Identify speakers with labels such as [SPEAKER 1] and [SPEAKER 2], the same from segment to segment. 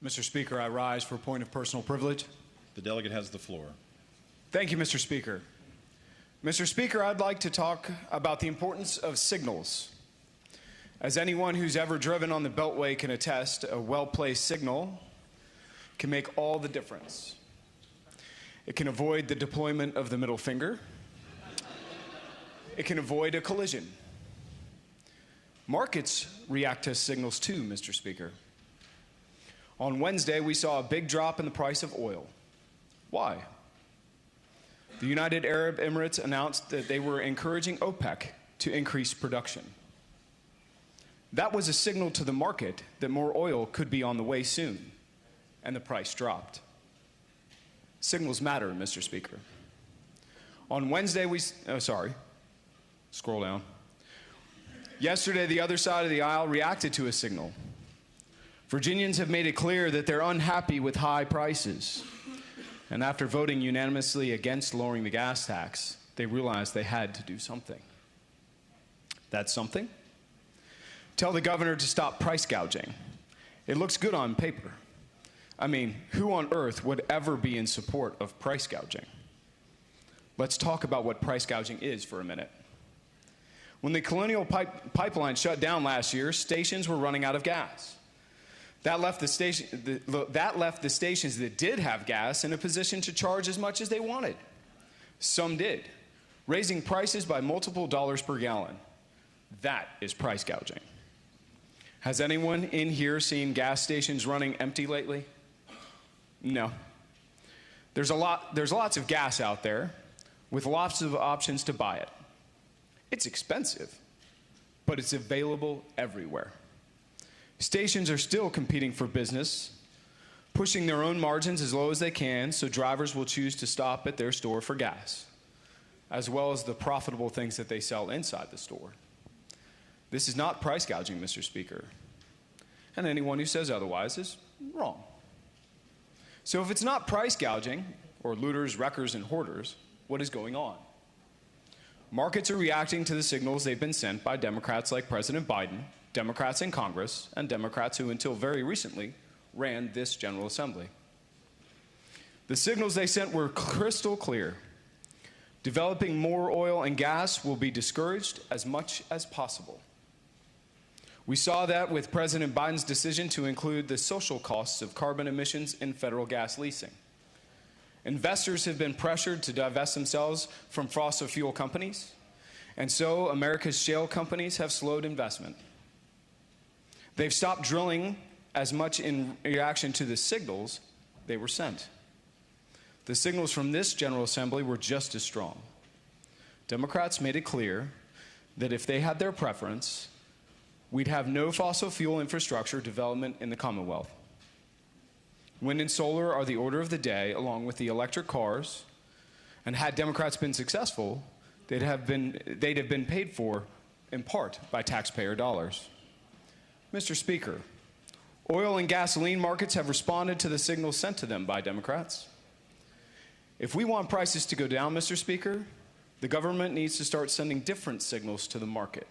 [SPEAKER 1] Mr. Speaker, I rise for a point of personal privilege.
[SPEAKER 2] The delegate has the floor.
[SPEAKER 1] Thank you, Mr. Speaker. Mr. Speaker, I'd like to talk about the importance of signals. As anyone who's ever driven on the Beltway can attest, a well-placed signal can make all the difference. It can avoid the deployment of the middle finger. It can avoid a collision. Markets react to signals too, Mr. Speaker. On Wednesday, we saw a big drop in the price of oil. Why? The United Arab Emirates announced that they were encouraging OPEC to increase production. That was a signal to the market that more oil could be on the way soon, and the price dropped. Signals matter, Mr. Speaker. On Wednesday, scroll down. Yesterday, the other side of the aisle reacted to a signal. Virginians have made it clear that they're unhappy with high prices. And after voting unanimously against lowering the gas tax, they realized they had to do something. That's something? Tell the governor to stop price gouging. It looks good on paper. I mean, who on earth would ever be in support of price gouging? Let's talk about what price gouging is for a minute. When the Colonial Pipeline shut down last year, stations were running out of gas. That left the stations that did have gas in a position to charge as much as they wanted. Some did, raising prices by multiple dollars per gallon. That is price gouging. Has anyone in here seen gas stations running empty lately? No. There's lots of gas out there with lots of options to buy it. It's expensive, but it's available everywhere. Stations are still competing for business, pushing their own margins as low as they can so drivers will choose to stop at their store for gas, as well as the profitable things that they sell inside the store. This is not price gouging, Mr. Speaker, and anyone who says otherwise is wrong. So if it's not price gouging, or looters, wreckers, and hoarders, what is going on? Markets are reacting to the signals they've been sent by Democrats like President Biden, Democrats in Congress, and Democrats who until very recently ran this General Assembly. The signals they sent were crystal clear. Developing more oil and gas will be discouraged as much as possible. We saw that with President Biden's decision to include the social costs of carbon emissions in federal gas leasing. Investors have been pressured to divest themselves from fossil fuel companies, and so America's shale companies have slowed investment. They've stopped drilling as much in reaction to the signals they were sent. The signals from this General Assembly were just as strong. Democrats made it clear that if they had their preference, we'd have no fossil fuel infrastructure development in the Commonwealth. Wind and solar are the order of the day, along with the electric cars, and had Democrats been successful, they'd have been paid for, in part, by taxpayer dollars. Mr. Speaker, oil and gasoline markets have responded to the signals sent to them by Democrats. If we want prices to go down, Mr. Speaker, the government needs to start sending different signals to the market.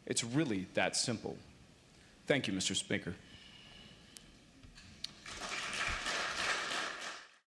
[SPEAKER 1] It's really that simple. Thank you, Mr. Speaker.